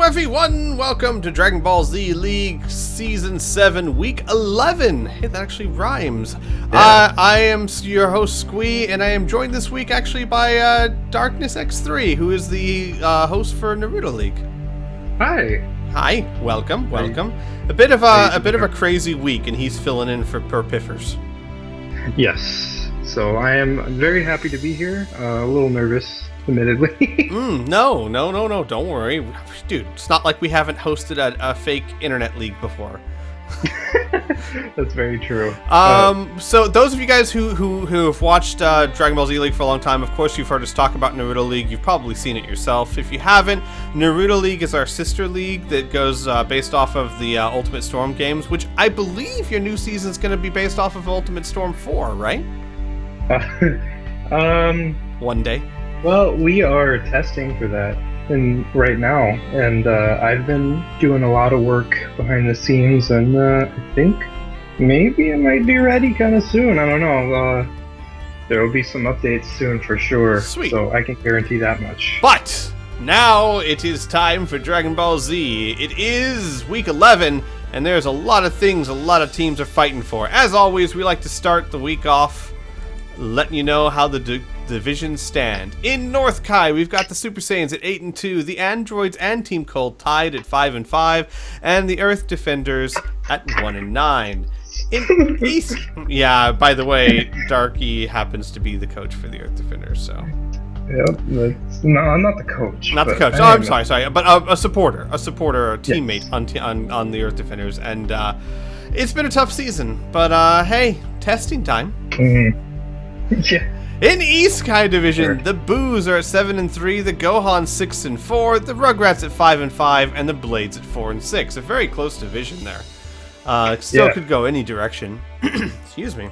everyone! Welcome to Dragonball Z League Season 7, Week 11. Hey, that actually rhymes. Yeah. I am your host, Squee, and I am joined this week actually by Darkness X3, who is the host for Naruto League. Hi. Hi, welcome. A bit of a crazy week, and he's filling in for Piffers. Yes. So I am very happy to be here. A little nervous, admittedly. No, don't worry. Dude, it's not like we haven't hosted a fake internet league before. That's very true. So those of you guys who have watched Dragon Ball Z League for a long time, of course you've heard us talk about Naruto League. You've probably seen it yourself. If you haven't, Naruto League is our sister league that goes based off of the Ultimate Storm games, which I believe your new season is going to be based off of Ultimate Storm 4, right? One day. Well, we are testing for that right now, and I've been doing a lot of work behind the scenes, and I think maybe it might be ready kind of soon. I don't know. There will be some updates soon for sure. Sweet. So I can guarantee that much. But now it is time for Dragon Ball Z. It is week 11, and there's a lot of things a lot of teams are fighting for. As always, we like to start the week off letting you know how the divisions stand. In North Kai, we've got the Super Saiyans at 8 and 2, the Androids and Team Cold tied at 5 and 5, and the Earth Defenders at 1 and 9. In East, yeah. By the way, Darky happens to be the coach for the Earth Defenders, so. Yep. No, I'm not the coach. Not the coach. Oh, I'm sorry, but a supporter, a teammate yes. on the Earth Defenders, and it's been a tough season, but hey, testing time. Mm-hmm. Yeah. In East Kai Division, the Boos are at 7 and 3, the Gohan 6 and 4, the Rugrats at 5 and 5, and the Blades at 4 and 6. A very close division there. Still could go any direction. Excuse me.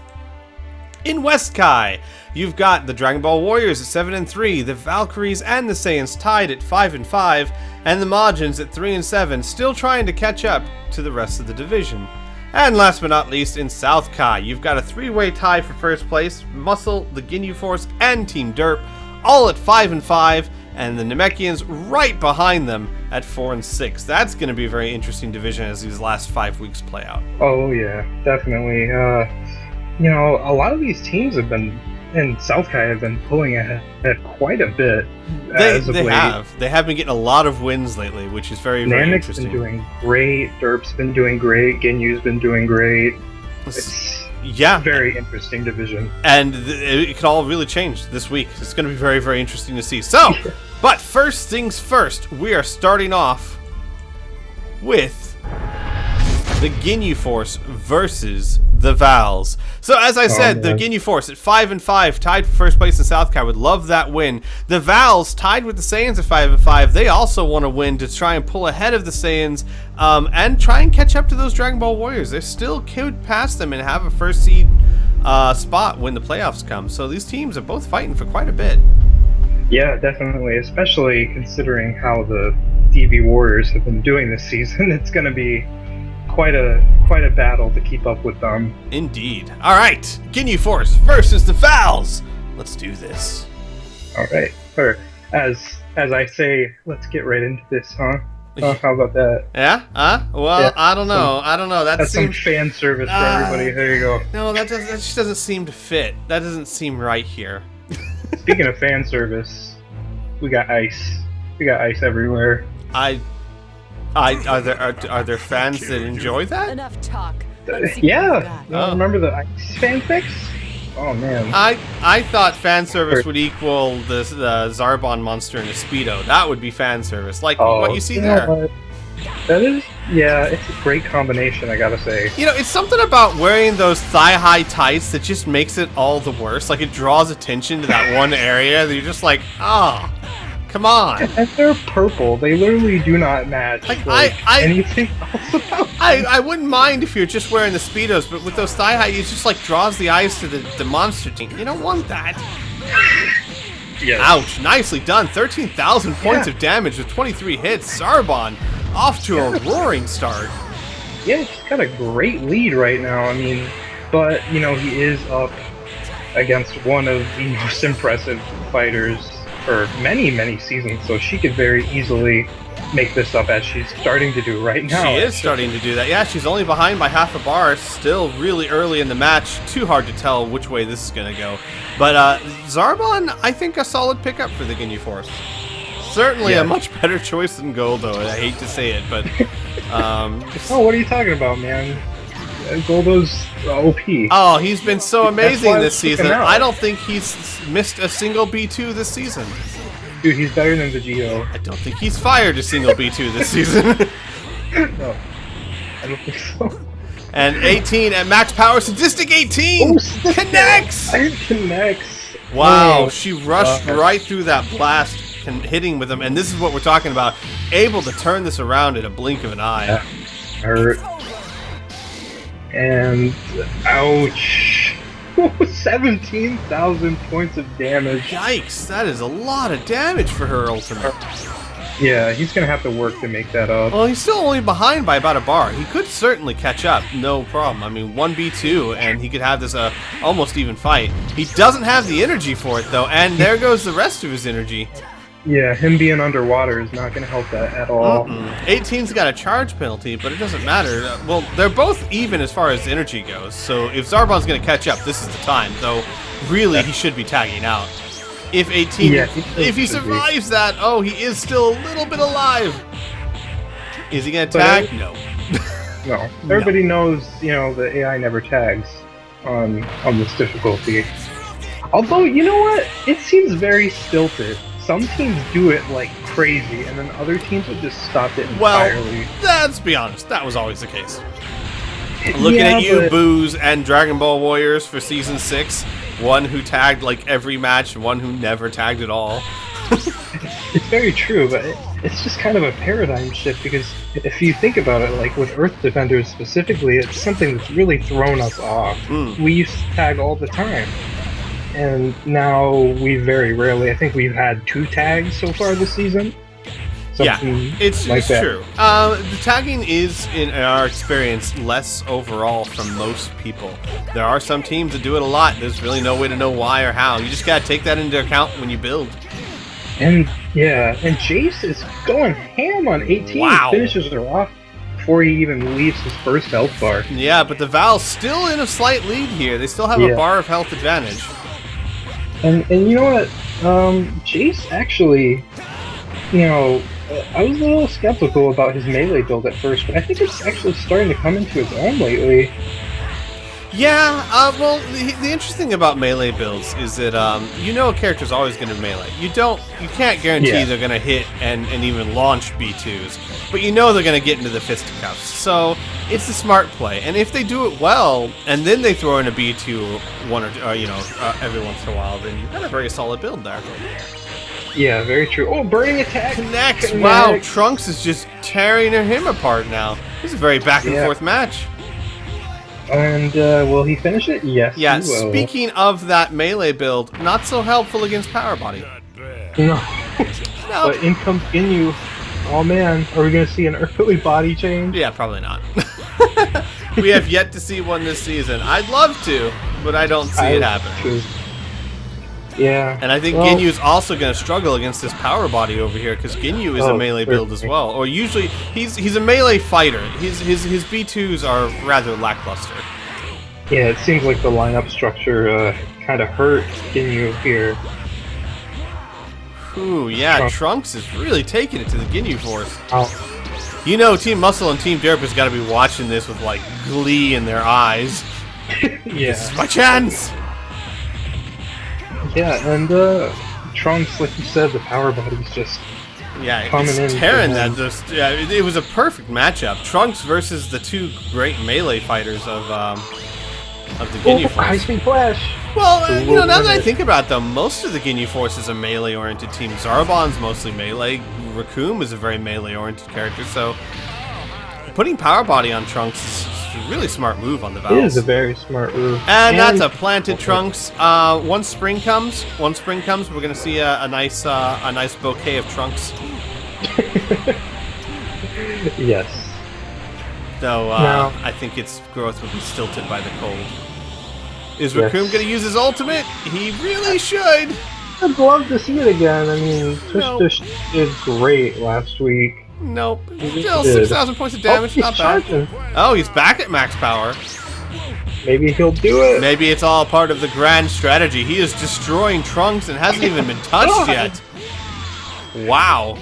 In West Kai, you've got the Dragon Ball Warriors at 7 and 3, the Valkyries and the Saiyans tied at 5 and 5, and the Majins at 3 and 7, still trying to catch up to the rest of the division. And last but not least, in South Kai, you've got a three-way tie for first place. Muscle, the Ginyu Force, and Team Derp, all at 5 and 5, and the Namekians right behind them at 4 and 6. That's going to be a very interesting division as these last 5 weeks play out. Oh yeah, definitely. A lot of these teams in South Kai have been pulling ahead quite a bit. They have been getting a lot of wins lately, which is very, very Namek's interesting. been doing great. Derp's been doing great. Ginyu's been doing great. It's yeah, very interesting division. And it could all really change this week. It's going to be very, very interesting to see. So, but first things first, we are starting off with the Ginyu Force versus the Vals. So as I said, the Ginyu Force at 5 and 5, tied for first place in South Kai, would love that win. The Vals tied with the Saiyans at 5 and 5. They also want to win to try and pull ahead of the Saiyans and try and catch up to those Dragon Ball Warriors. They still could pass them and have a first seed spot when the playoffs come. So these teams are both fighting for quite a bit. Yeah, definitely. Especially considering how the DB Warriors have been doing this season. It's going to be quite a battle to keep up with them. Indeed. All right, Ginyu Force versus the Vals. Let's do this. All right. Or as I say, let's get right into this, huh? How about that? Yeah? Well, yeah. I don't know. That's some fan service for everybody. There you go. No, that just doesn't seem to fit. That doesn't seem right here. Speaking of fan service, we got ice. We got ice everywhere. Are there fans that enjoy that? Enough talk. Yeah. Remember the ice fanfics? Oh man. I thought fan service would equal the Zarbon monster in a Speedo. That would be fan service, like what you see there. What? That is, yeah, it's a great combination, I gotta say. You know, it's something about wearing those thigh-high tights that just makes it all the worse. Like, it draws attention to that one area that you're just like, come on. And they're purple. They literally do not match anything else about them. I wouldn't mind if you're just wearing the Speedos, but with those thigh-high, it just like draws the eyes to the monster team. You don't want that. Yes. Ouch. Nicely done. 13,000 points of damage with 23 hits. Zarbon off to a roaring start. Yeah, he's got a great lead right now. I mean, but, he is up against one of the most impressive fighters for many, many seasons, so she could very easily make this up as she's starting to do right now. She is starting to do that. Yeah, she's only behind by half a bar. Still really early in the match. Too hard to tell which way this is going to go. But Zarbon, I think a solid pickup for the Ginyu Force. Certainly a much better choice than Goldo. I hate to say it, but... oh, what are you talking about, man? Goldo's OP. Oh, he's been so amazing this took him season. out. I don't think he's missed a single B2 this season. Dude, he's better than Vegito. I don't think he's fired a single B2 this season. No, I don't think so. And 18 at max power, Sadistic 18 connects! It connects. Wow, she rushed right through that blast, hitting with him, and this is what we're talking about. Able to turn this around in a blink of an eye. Yeah. Hurt. And ouch. 17,000 points of damage. Yikes, that is a lot of damage for her ultimate. Yeah, he's gonna have to work to make that up. Well, he's still only behind by about a bar. He could certainly catch up, no problem. I mean, 1v2, and he could have this almost even fight. He doesn't have the energy for it, though, and there goes the rest of his energy. Yeah, him being underwater is not gonna help that at all. 18's got a charge penalty, but it doesn't matter. Well, they're both even as far as energy goes, so if Zarbon's gonna catch up, this is the time, though really he should be tagging out. If 18, if he survives that, oh, he is still a little bit alive. Is he gonna tag? No. No. Everybody knows, you know, the AI never tags on this difficulty. Although, you know what? It seems very stilted. Some teams do it like crazy, and then other teams have just stopped it entirely. Well, let's be honest, that was always the case. Looking at you, Booze, and Dragon Ball Warriors for Season 6. One who tagged like every match, one who never tagged at all. It's very true, but it's just kind of a paradigm shift, because if you think about it, like with Earth Defenders specifically, it's something that's really thrown us off. We used to tag all the time. And now we very rarely, I think we've had 2 tags so far this season. It's true. The tagging is, in our experience, less overall from most people. There are some teams that do it a lot. There's really no way to know why or how. You just gotta take that into account when you build. And and Jace is going ham on 18. Wow. Finishes her off before he even leaves his first health bar. Yeah, but the Val's still in a slight lead here. They still have a bar of health advantage. And you know what? Jace actually, you know, I was a little skeptical about his melee build at first, but I think it's actually starting to come into its own lately. Yeah, well, the interesting thing about melee builds is that you know a character's always going to melee. You can't guarantee they're going to hit and even launch B2s, but you know they're going to get into the fisticuffs. So it's a smart play, and if they do it well, and then they throw in a B2 every once in a while, then you've got a very solid build there. Yeah, very true. Oh, burning attack! Connects! Wow, Trunks is just tearing him apart now. This is a very back and forth match. And will he finish it? Yes. Yeah, he will. Speaking of that melee build, not so helpful against Power Body. No. But in comes Ginyu. Oh man, are we going to see an early body change? Yeah, probably not. We have yet to see one this season. I'd love to, but I don't see it happen. Yeah. And I think Ginyu's also going to struggle against this Power Body over here, because Ginyu is a melee build as well. Or usually, he's a melee fighter. His B2s are rather lackluster. Yeah, it seems like the lineup structure kind of hurt Ginyu here. Ooh, yeah, Trunks is really taking it to the Ginyu Force. You know, Team Muscle and Team Derp has got to be watching this with, like, glee in their eyes. This is my chance! Yeah, and Trunks, like you said, the Power Body's just coming in. Tearing that. It was a perfect matchup. Trunks versus the 2 great melee fighters of the Ginyu Force. High-speed flash! Well, you know, now that I think about them, most of the Ginyu Force is a melee-oriented team. Zarbon's mostly melee. Raccoon is a very melee-oriented character, so putting Power Body on Trunks is a really smart move on the Vals. It is a very smart move. And that's a planted Trunks. Once spring comes, we're gonna see a nice bouquet of Trunks. Yes. Though I think its growth would be stilted by the cold. Is Raccoon gonna use his ultimate? He really should. I'd love to see it again. I mean, Tush did great last week. Nope. Still 6,000 points of damage. Not bad. Oh, he's back at max power. Maybe he'll do it. Maybe it's all part of the grand strategy. He is destroying Trunks and hasn't even been touched yet. Wow.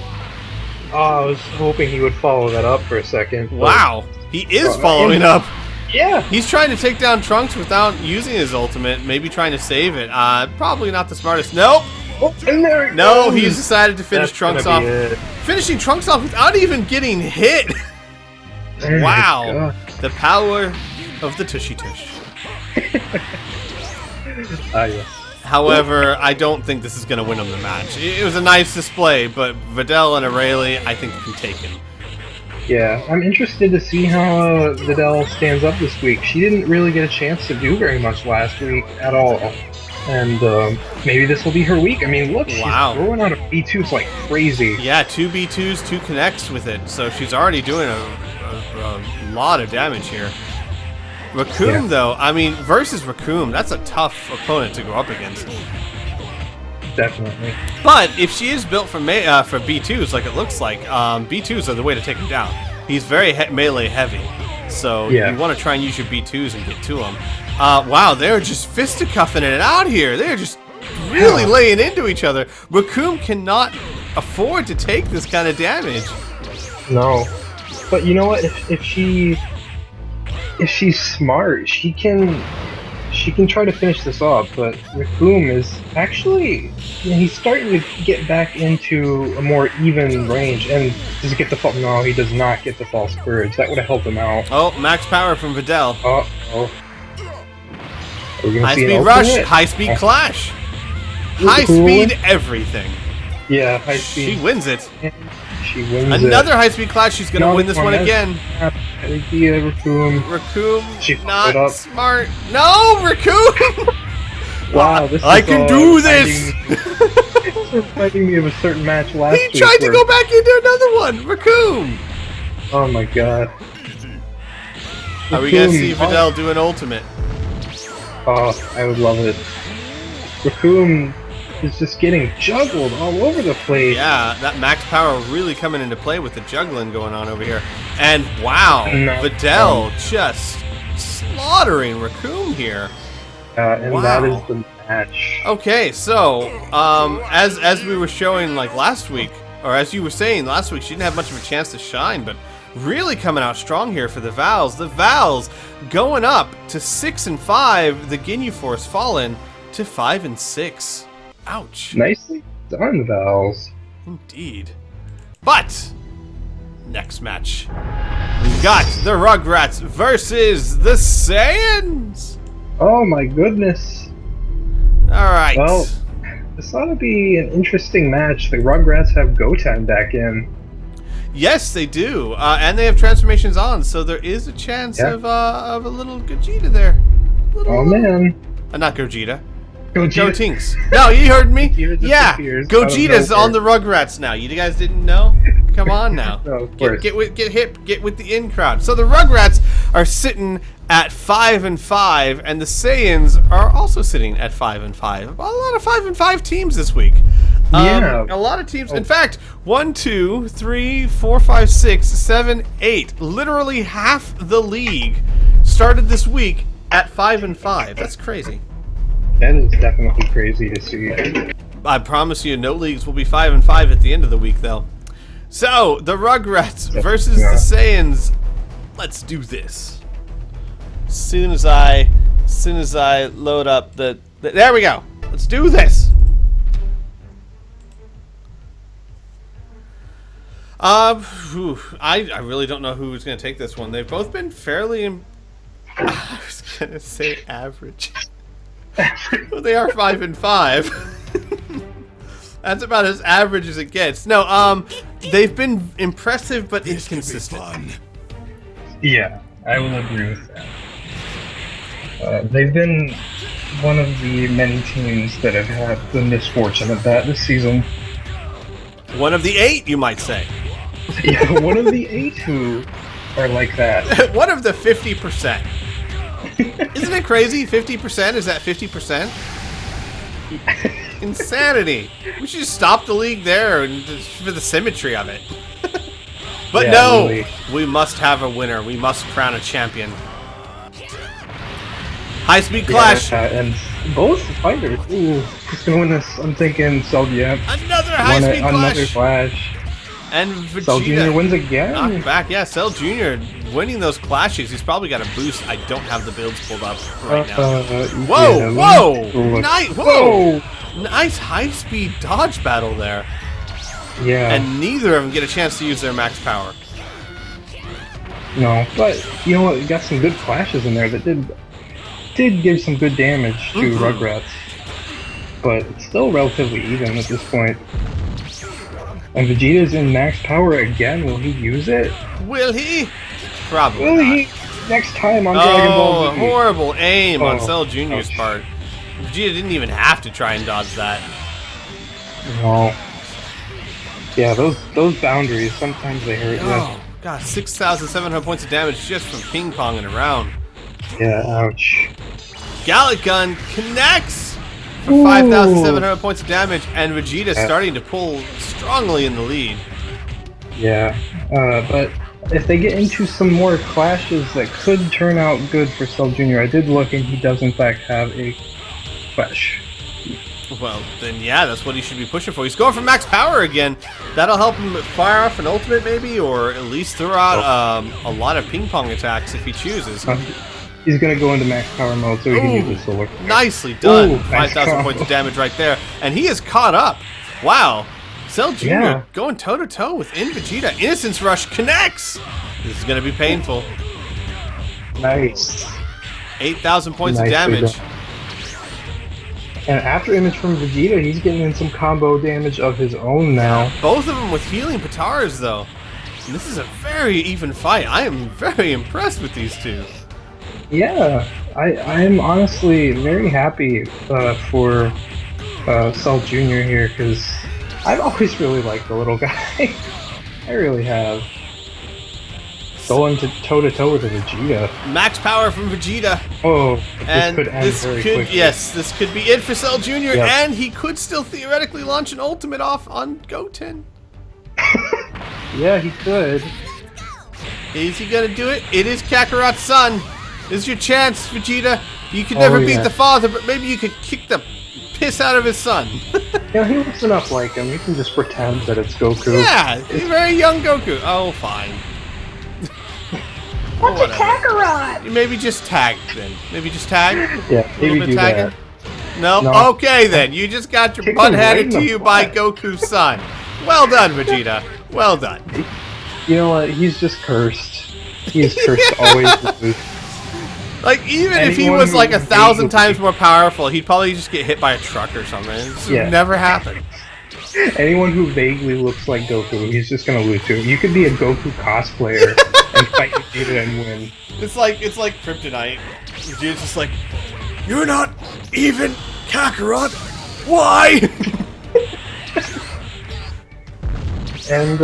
Oh, I was hoping he would follow that up for a second. Wow. He is following up. Yeah. He's trying to take down Trunks without using his ultimate, maybe trying to save it. Probably not the smartest. Nope. Oh, and there it No, goes. he's decided to finish Trunks off. Finishing Trunks off without even getting hit. Oh Wow. The power of the Tushy Tush. Yes. However, I don't think this is going to win him the match. It was a nice display, but Videl and Aurelie, I think, can take him. Yeah, I'm interested to see how Videl stands up this week. She didn't really get a chance to do very much last week at all. And maybe this will be her week. I mean, look, she's throwing out a B2s like crazy. Yeah, 2 B2s, 2 connects with it. So she's already doing a lot of damage here. Raccoon, though, I mean, versus Raccoon, that's a tough opponent to go up against. Definitely. But if she is built for B2s, like it looks like, B2s are the way to take him down. He's very melee heavy, so you want to try and use your B2s and get to him. Wow, they're just fisticuffing it out here. They're just really laying into each other. Raccoon cannot afford to take this kind of damage. No, but you know what? If she's smart, she can try to finish this off. But Raccoon is actually, he's starting to get back into a more even range. And does he get the false? No, he does not get the false courage. That would have helped him out. Oh, max power from Videl. High speed rush, high speed clash, high speed everything. Yeah, high speed. She wins it. She wins Another high speed clash. She's gonna win this one again. Raccoon. Raccoon, She not smart. No, Raccoon. Wow, this I can do this. This reminding me of a certain match last week. He tried to go back into another one. Raccoon. Oh my god. Are we gonna see Videl do an ultimate? Oh, I would love it. Raccoon is just getting juggled all over the place. Yeah, that max power really coming into play with the juggling going on over here. And wow, Videl just slaughtering Raccoon here. And that is the match. Okay, so as we were showing like last week, or as you were saying last week, she didn't have much of a chance to shine, but really coming out strong here for the Vals. The Vals going up to 6 and 5. The Ginyu Force fallen to 5 and 6. Ouch. Nicely done, Vals. Indeed. But next match, we got the Rugrats versus the Saiyans. Oh my goodness. All right. Well, this ought to be an interesting match. The Rugrats have Goten back in. Yes, they do, and they have transformations on, so there is a chance of a little Gogeta there. Oh man. Not Gogeta. Gogeta. Gotinks. No, you heard me. Yeah, appears Gogeta's on the Rugrats now. You guys didn't know? Come on now. No, of course. Get with the in crowd. So the Rugrats are sitting at 5 and 5, and the Saiyans are also sitting at 5 and 5. A lot of 5 and 5 teams this week. Yeah. A lot of teams. In fact, 1, 2, 3, 4, 5, 6, 7, 8. Literally half the league started this week at 5 and 5. That's crazy. That is definitely crazy to see. I promise you, no leagues will be 5 and 5 at the end of the week, though. So the Rugrats versus the Saiyans. Let's do this. As soon as I load up the there we go. Let's do this. I really don't know who's going to take this one. They've both been fairly, I was going to say average. Well, they are 5 and 5. That's about as average as it gets. No, they've been impressive but inconsistent. Yeah, I will agree with that. They've been one of the many teams that have had the misfortune of that this season. One of the 8, you might say. Yeah, one of the 8 who are like that. One of the 50%. Isn't it crazy? 50%? Is that 50%? Insanity. We should just stop the league there and just for the symmetry of it. But Yeah, no, really. we must have a winner. We must crown a champion. High-speed clash. And both fighters. Ooh, who's gonna win this? I'm thinking Cell Jr. Another high-speed Another clash. clash. And Cell Jr. Vegeta wins again. knocked back. Yeah, Cell Jr. winning those clashes. He's probably got a boost. I don't have the builds pulled up right now. Whoa, yeah, whoa, nice, Whoa. Nice high-speed dodge battle there. Yeah. And neither of them get a chance to use their max power. No, but you know what? You got some good flashes in there that did give some good damage to Rugrats. But it's still relatively even at this point. And Vegeta's in max power again. Will he use it? Will he? Probably Will not. he? Next time on Dragon Ball Z. Horrible aim on Oh, Cell Jr.'s ouch. part. Vegeta didn't even have to try and dodge that. No. Yeah, those boundaries, sometimes they hurt Oh, God, 6,700 points of damage just from ping-ponging around. you. Yeah, ouch. Gallic Gun connects for Ooh. 5,700 points of damage, and Vegeta starting to pull strongly in the lead. Yeah, but if they get into some more clashes that could turn out good for Cell Jr., I did look and he does in fact have a clash. Well, then yeah, that's what he should be pushing for. He's going for max power again. That'll help him fire off an ultimate maybe, or at least throw out a lot of ping-pong attacks if he chooses. He's gonna go into max power mode so he can use his solar. Nicely done. Ooh, 5,000 nice points of damage right there. And he is caught up. Wow. Cell Jr. Yeah. going toe-to-toe with Vegeta. Innocence Rush connects. This is going to be painful. Nice. 8,000 points of Nicely damage. done. And after image from Vegeta, he's getting in some combo damage of his own now. Both of them with healing Patars, though. And this is a very even fight. I am very impressed with these two. Yeah, I'm honestly very happy for Cell Jr. here, because I've always really liked the little guy. I really have. Going to toe-to-toe with a Vegeta. Max power from Vegeta. Oh, And this could end very quickly. yes, this could be it for Cell Jr. Yep. And he could still theoretically launch an ultimate off on Goten. Yeah, he could. Is he gonna do it? It is Kakarot's son. This is your chance, Vegeta. You could never beat yeah. the father, but maybe you could kick the piss out of his son. Yeah, he looks enough like him. You can just pretend that it's Goku. Yeah, he's very young Goku. Oh, fine. What's a Whatever. Kakarot? Maybe just tag then. Maybe just tag. Yeah, A little maybe bit do tagging. that. No? No. Okay then. You just got your Kick butt him right handed in to the you by butt. Goku's son. Well done, Vegeta. Well done. You know what? He's just cursed. He's cursed to always lose. Like, even if he Anyone was who like 1,000 beat- times more powerful, he'd probably just get hit by a truck or something. This Yeah. would never happen. Anyone who vaguely looks like Goku, he's just gonna lose to him. You could be a Goku cosplayer and fight Vegeta and win. It's like kryptonite. Vegeta's just like, you're not even Kakarot. Why? And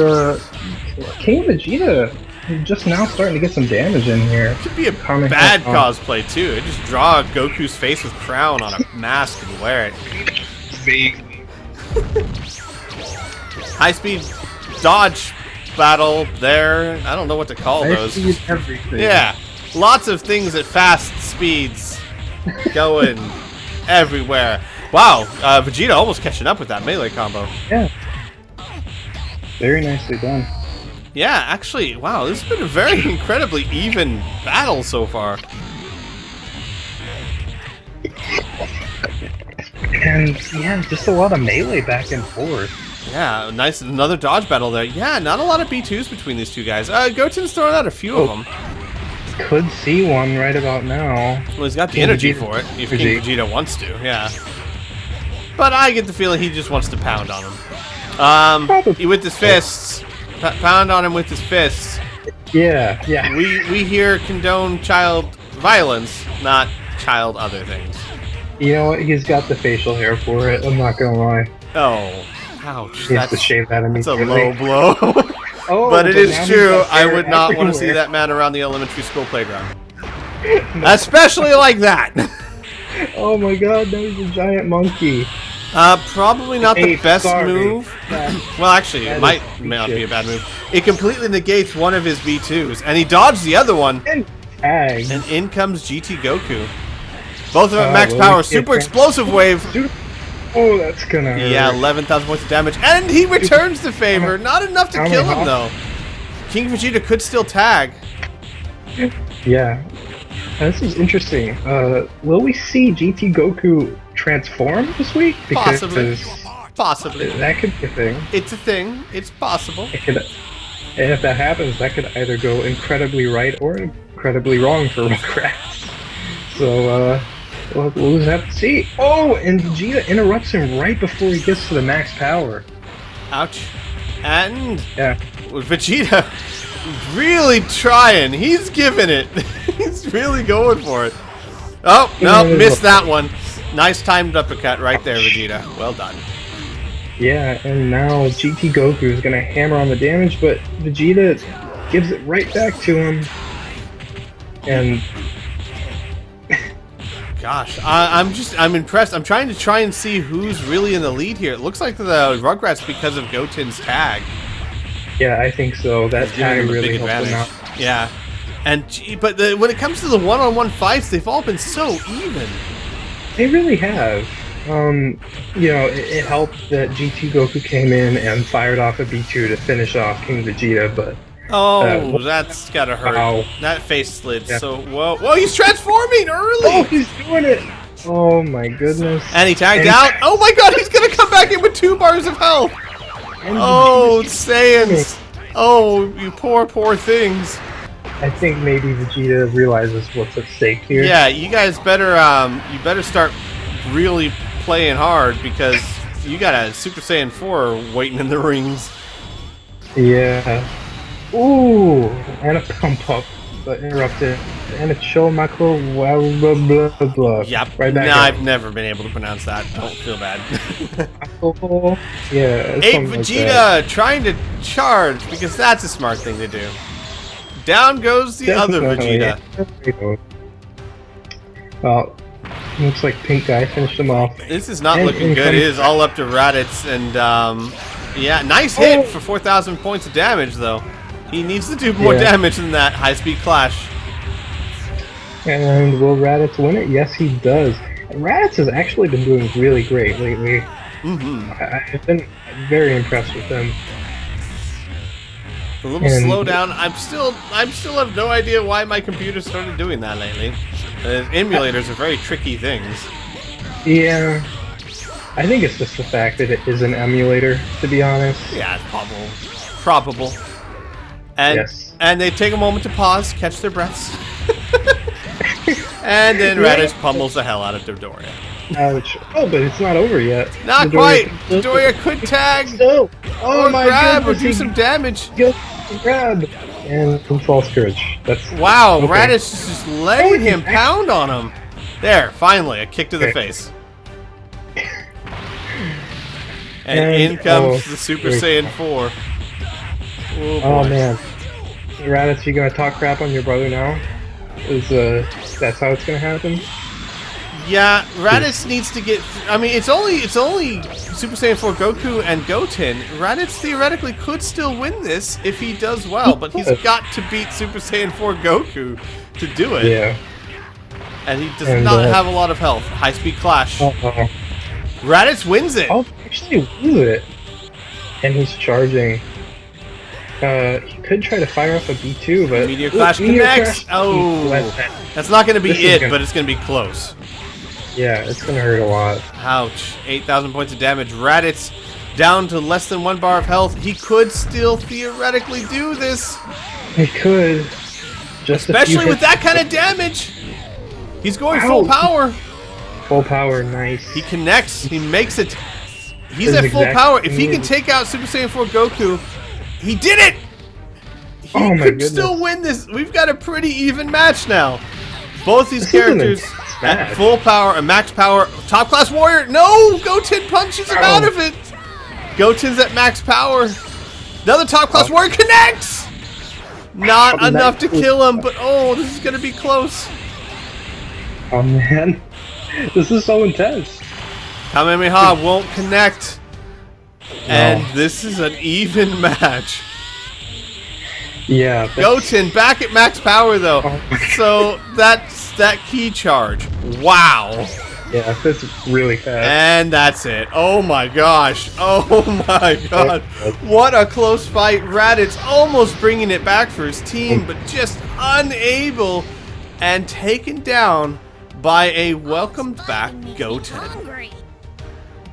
King Vegeta just now starting to get some damage in here. Could be a Comment bad on- cosplay too. Just draw Goku's face with crown on a mask and wear it. Vaguely. High speed dodge battle there. I don't know what to call those. Everything. Yeah, lots of things at fast speeds going everywhere. Wow, Vegeta almost catching up with that melee combo. Yeah. Very nicely done. Yeah, actually, wow, this has been a very incredibly even battle so far. And yeah, just a lot of melee back and forth. Yeah, nice, another dodge battle there. Yeah, not a lot of B2s between these two guys. Goten's throwing out a few of them. Could see one right about now. Well, he's got the King energy Vegeta- for it, if King Vegeta wants to, yeah. But I get the feeling he just wants to pound on him. Probably. With his fists. Pound on him with his fists. Yeah, yeah. We here condone child violence, not child other things. You know what? He's got the facial hair for it. I'm not gonna lie. Oh, ouch. He has to shave that That's a immediately. low blow. Oh, But it now is he's true. got I hair would not want to see everywhere. that man around the elementary school playground. Especially like that. Oh my god, now he's a giant monkey. Probably not the best move. Well, actually, it might not be a bad move. It completely negates one of his B2s, and he dodged the other one. And in comes GT Goku. Both of them at max power. Super explosive wave. Oh, that's gonna hurt. Yeah, 11,000 points of damage. And he returns the favor. Not enough to kill him, though. King Vegeta could still tag. Yeah. This is interesting. Will we see GT Goku transform this week? Because Possibly. That could be a thing. It's a thing. It's possible. And if that happens, that could either go incredibly right or incredibly wrong for Rugrats. So, we'll just have to see. Oh, and Vegeta interrupts him right before he gets to the max power. Ouch. And yeah, Vegeta really trying. He's giving it. He's really going for it. Oh, no, missed that one. Nice timed uppercut right there, Vegeta. Well done. Yeah, and now GT Goku is going to hammer on the damage, but Vegeta gives it right back to him. And gosh, I'm impressed. I'm trying to see who's really in the lead here. It looks like the Rugrats because of Goten's tag. Yeah, I think so. That tag really helped them out. Yeah, but when it comes to the one-on-one fights, they've all been so even. They really have. You know, it helped that GT Goku came in and fired off a B2 to finish off King Vegeta, but oh, that's gotta hurt. Wow. That face slid. Yeah. So whoa, he's transforming early. Oh, he's doing it. Oh my goodness. And he tagged out. Oh my god, he's gonna come back in with 2 bars of health. Oh, Saiyans. Oh, you poor things. I think maybe Vegeta realizes what's at stake here. Yeah, you guys better start really playing hard because you got a Super Saiyan 4 waiting in the rings. Yeah. Ooh, and a pump up, but interrupted, and a Chomaco blah blah blah blah. Yep. Right back. No, I've never been able to pronounce that. Don't feel bad. Yeah. 8 Vegeta trying to charge because that's a smart thing to do. Down goes the other Vegeta. Well, looks like Pink Guy finished him off. This is not looking good. It is all up to Raditz, and yeah, nice hit for 4,000 points of damage though. He needs to do more damage than that. High-speed clash. And will Raditz win it? Yes, he does. And Raditz has actually been doing really great lately. I've been very impressed with him. A little slowdown. I still have no idea why my computer started doing that lately. Emulators are very tricky things. Yeah. I think it's just the fact that it is an emulator, to be honest. Yeah, it's probable. And and they take a moment to pause, catch their breaths. And then Raditz pummels the hell out of Dodoria. Ouch. Oh, but it's not over yet. Not quite. Dodoria could tag or grab or do some damage. Grab and false courage. That's wow. Raditz is just letting him pound on him. There, finally, a kick to the face. And in comes the Super Saiyan 4. Oh man, Raditz, you gonna talk crap on your brother now? That's how it's gonna happen? Yeah, Raditz needs to get. I mean, it's only Super Saiyan 4 Goku and Goten. Raditz theoretically could still win this if he does well, but he's got to beat Super Saiyan 4 Goku to do it. Yeah. And he does not have a lot of health. High-speed clash. Raditz wins it. Oh, actually wins it. And he's charging. He could try to fire off a B2, but Meteor Clash connects. Oh, that's not going to be it, but it's going to be close. Yeah, it's going to hurt a lot. Ouch! 8,000 points of damage. Raditz down to less than 1 bar of health. He could still theoretically do this. He could, especially with that kind of damage. He's going full power. Full power, nice. He connects. He makes it. He's at full power. If he can take out Super Saiyan 4 Goku. He did it! He could still win this. We've got a pretty even match now. Both these characters at full power and max power. Top class warrior. No! Goten punches him out of it. Goten's at max power. Another top class warrior connects! Not enough to kill him, but oh, this is going to be close. Oh man. This is so intense. Kamehameha won't connect. And this is an even match. Yeah. Goten back at max power though. So that's that key charge. Wow. Yeah, that's really fast. And that's it. Oh my gosh. Oh my god. What a close fight. Raditz almost bringing it back for his team, but just unable and taken down by a welcomed back Goten.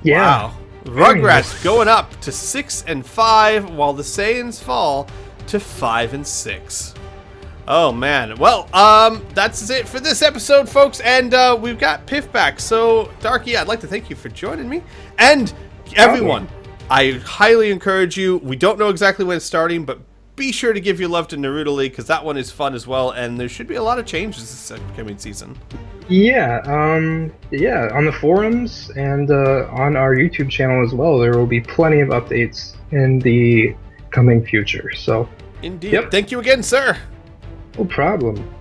Yeah. Wow. Rugrats going up to 6 and 5 while the Saiyans fall to 5 and 6. Oh man. Well, that's it for this episode, folks, and we've got Piff back. So, Darky, I'd like to thank you for joining me. And everyone, I highly encourage you. We don't know exactly when it's starting, but be sure to give your love to Naruto League because that one is fun as well, and there should be a lot of changes this upcoming season. Yeah, on the forums and on our YouTube channel as well, there will be plenty of updates in the coming future. So, indeed. Yep. Thank you again, sir. No problem.